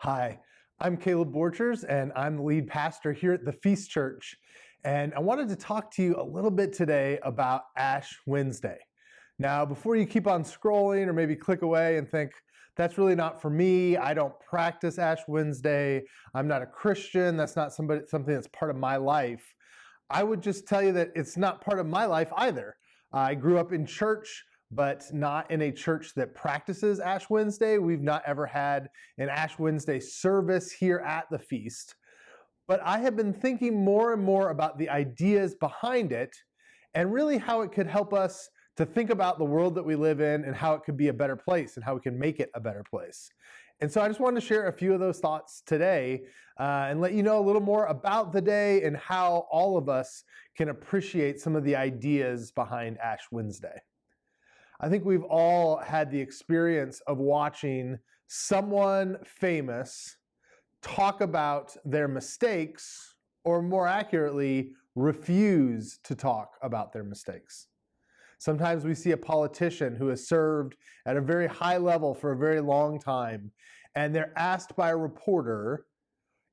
Hi, I'm Caleb Borchers, and I'm the lead pastor here at the Feast Church. And I wanted to talk to you a little bit today about Ash Wednesday. Now, before you keep on scrolling or maybe click away and think, that's really not for me, I don't practice Ash Wednesday, I'm not a Christian, that's not something that's part of my life, I would just tell you that it's not part of my life either. I grew up in church, but not in a church that practices Ash Wednesday. We've not ever had an Ash Wednesday service here at the feast. But I have been thinking more and more about the ideas behind it and really how it could help us to think about the world that we live in and how it could be a better place and how we can make it a better place. And so I just wanted to share a few of those thoughts today and let you know a little more about the day and how all of us can appreciate some of the ideas behind Ash Wednesday. I think we've all had the experience of watching someone famous talk about their mistakes, or more accurately, refuse to talk about their mistakes. Sometimes we see a politician who has served at a very high level for a very long time, and they're asked by a reporter,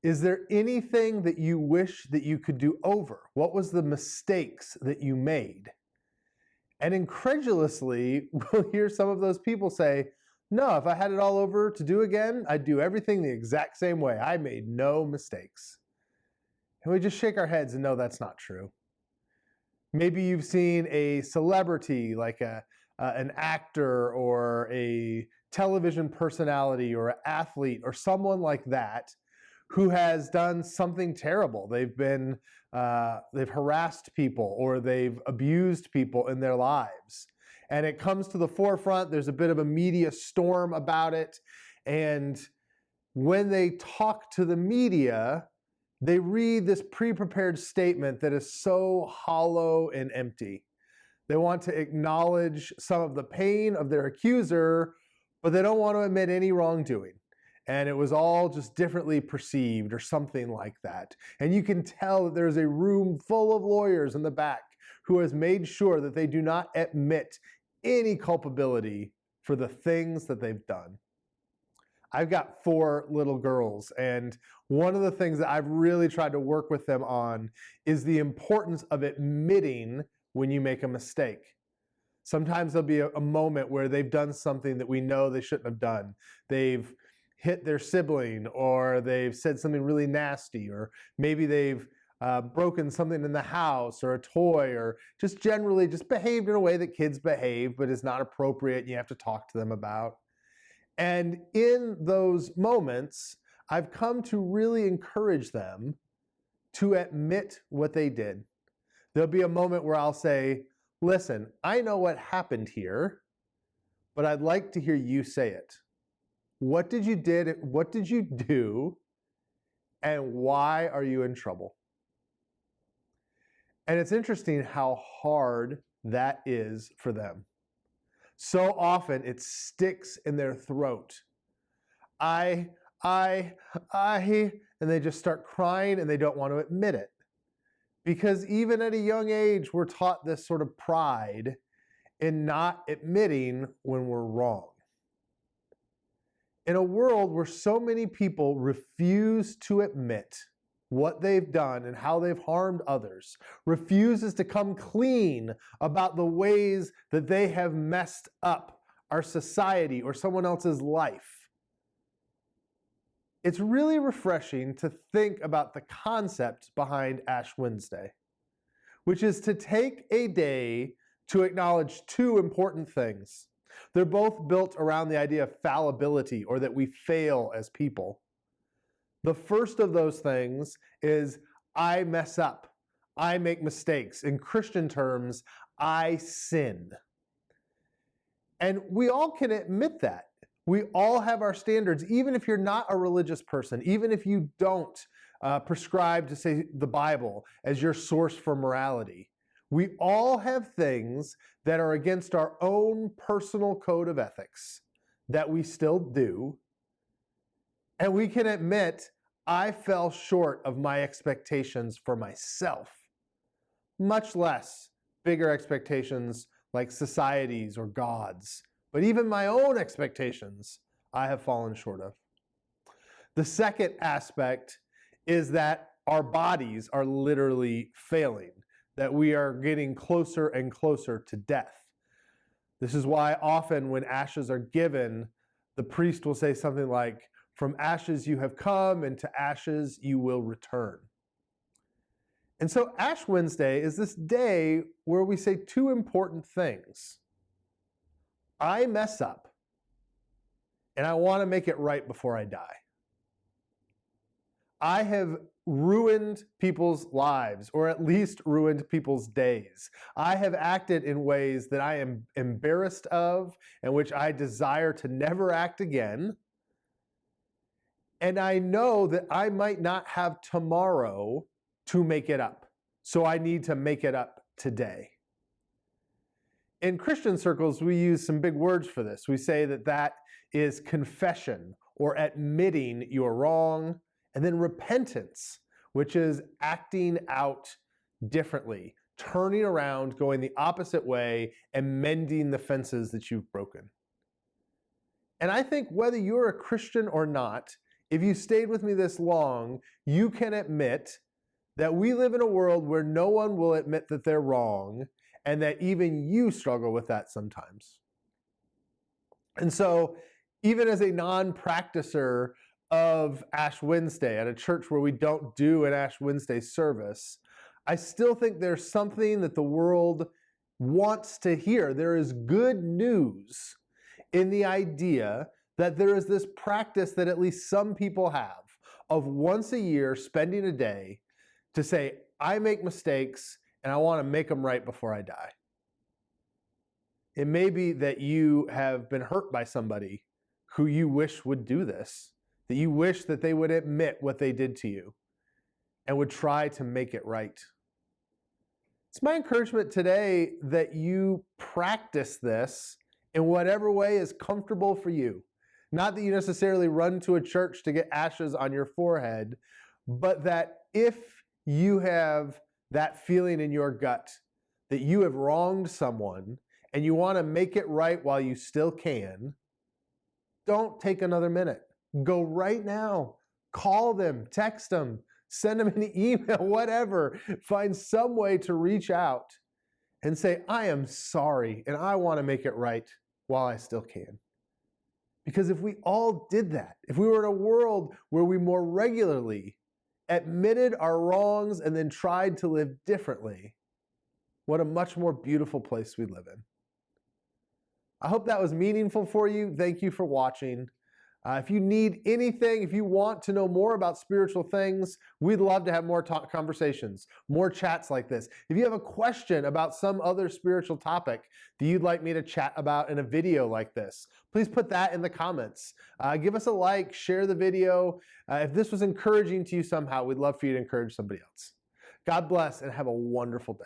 is there anything that you wish that you could do over? What was the mistakes that you made? And incredulously, we'll hear some of those people say, no, if I had it all over to do again, I'd do everything the exact same way. I made no mistakes. And we just shake our heads and know that's not true. Maybe you've seen a celebrity like an actor or a television personality or an athlete or someone like that who has done something terrible. They've harassed people or they've abused people in their lives. And it comes to the forefront. There's a bit of a media storm about it. And when they talk to the media, they read this pre-prepared statement that is so hollow and empty. They want to acknowledge some of the pain of their accuser, but they don't want to admit any wrongdoing. And it was all just differently perceived or something like that. And you can tell that there's a room full of lawyers in the back who has made sure that they do not admit any culpability for the things that they've done. I've got 4 little girls, and one of the things that I've really tried to work with them on is the importance of admitting when you make a mistake. Sometimes there'll be a moment where they've done something that we know they shouldn't have done. They've hit their sibling, or they've said something really nasty, or maybe they've broken something in the house or a toy, or just generally just behaved in a way that kids behave but is not appropriate and you have to talk to them about. And in those moments, I've come to really encourage them to admit what they did. There'll be a moment where I'll say, listen, I know what happened here, but I'd like to hear you say it. What did you do, and why are you in trouble? And it's interesting how hard that is for them. So often it sticks in their throat. And they just start crying and they don't want to admit it. Because even at a young age, we're taught this sort of pride in not admitting when we're wrong. In a world where so many people refuse to admit what they've done and how they've harmed others, refuses to come clean about the ways that they have messed up our society or someone else's life, it's really refreshing to think about the concept behind Ash Wednesday, which is to take a day to acknowledge 2 important things. They're both built around the idea of fallibility, or that we fail as people. The first of those things is I mess up. I make mistakes. In Christian terms, I sin. And we all can admit that. We all have our standards, even if you're not a religious person, even if you don't prescribe to, say, the Bible as your source for morality. We all have things that are against our own personal code of ethics that we still do. And we can admit, I fell short of my expectations for myself, much less bigger expectations like society's or God's. But even my own expectations, I have fallen short of. The second aspect is that our bodies are literally failing, that we are getting closer and closer to death. This is why often when ashes are given, the priest will say something like, "From ashes you have come, and to ashes you will return." And so Ash Wednesday is this day where we say two important things. I mess up, and I want to make it right before I die. I have ruined people's lives, or at least ruined people's days. I have acted in ways that I am embarrassed of and which I desire to never act again. And I know that I might not have tomorrow to make it up. So I need to make it up today. In Christian circles, we use some big words for this. We say that that is confession, or admitting you're wrong, and then repentance, which is acting out differently, turning around, going the opposite way, and mending the fences that you've broken. And I think whether you're a Christian or not, if you stayed with me this long, you can admit that we live in a world where no one will admit that they're wrong, and that even you struggle with that sometimes. And so, even as a non-practicer of Ash Wednesday at a church where we don't do an Ash Wednesday service, I still think there's something that the world wants to hear. There is good news in the idea that there is this practice that at least some people have of once a year spending a day to say, I make mistakes and I want to make them right before I die. It may be that you have been hurt by somebody who you wish would do this, that you wish that they would admit what they did to you and would try to make it right. It's my encouragement today that you practice this in whatever way is comfortable for you. Not that you necessarily run to a church to get ashes on your forehead, but that if you have that feeling in your gut that you have wronged someone and you want to make it right while you still can, don't take another minute. Go right now. Call them, text them, send them an email, whatever. Find some way to reach out and say, I am sorry and I want to make it right while I still can. Because if we all did that, if we were in a world where we more regularly admitted our wrongs and then tried to live differently, what a much more beautiful place we live in. I hope that was meaningful for you. Thank you for watching. If you need anything, if you want to know more about spiritual things, we'd love to have more conversations, more chats like this. If you have a question about some other spiritual topic that you'd like me to chat about in a video like this, please put that in the comments. Give us a like, share the video. If this was encouraging to you somehow, we'd love for you to encourage somebody else. God bless and have a wonderful day.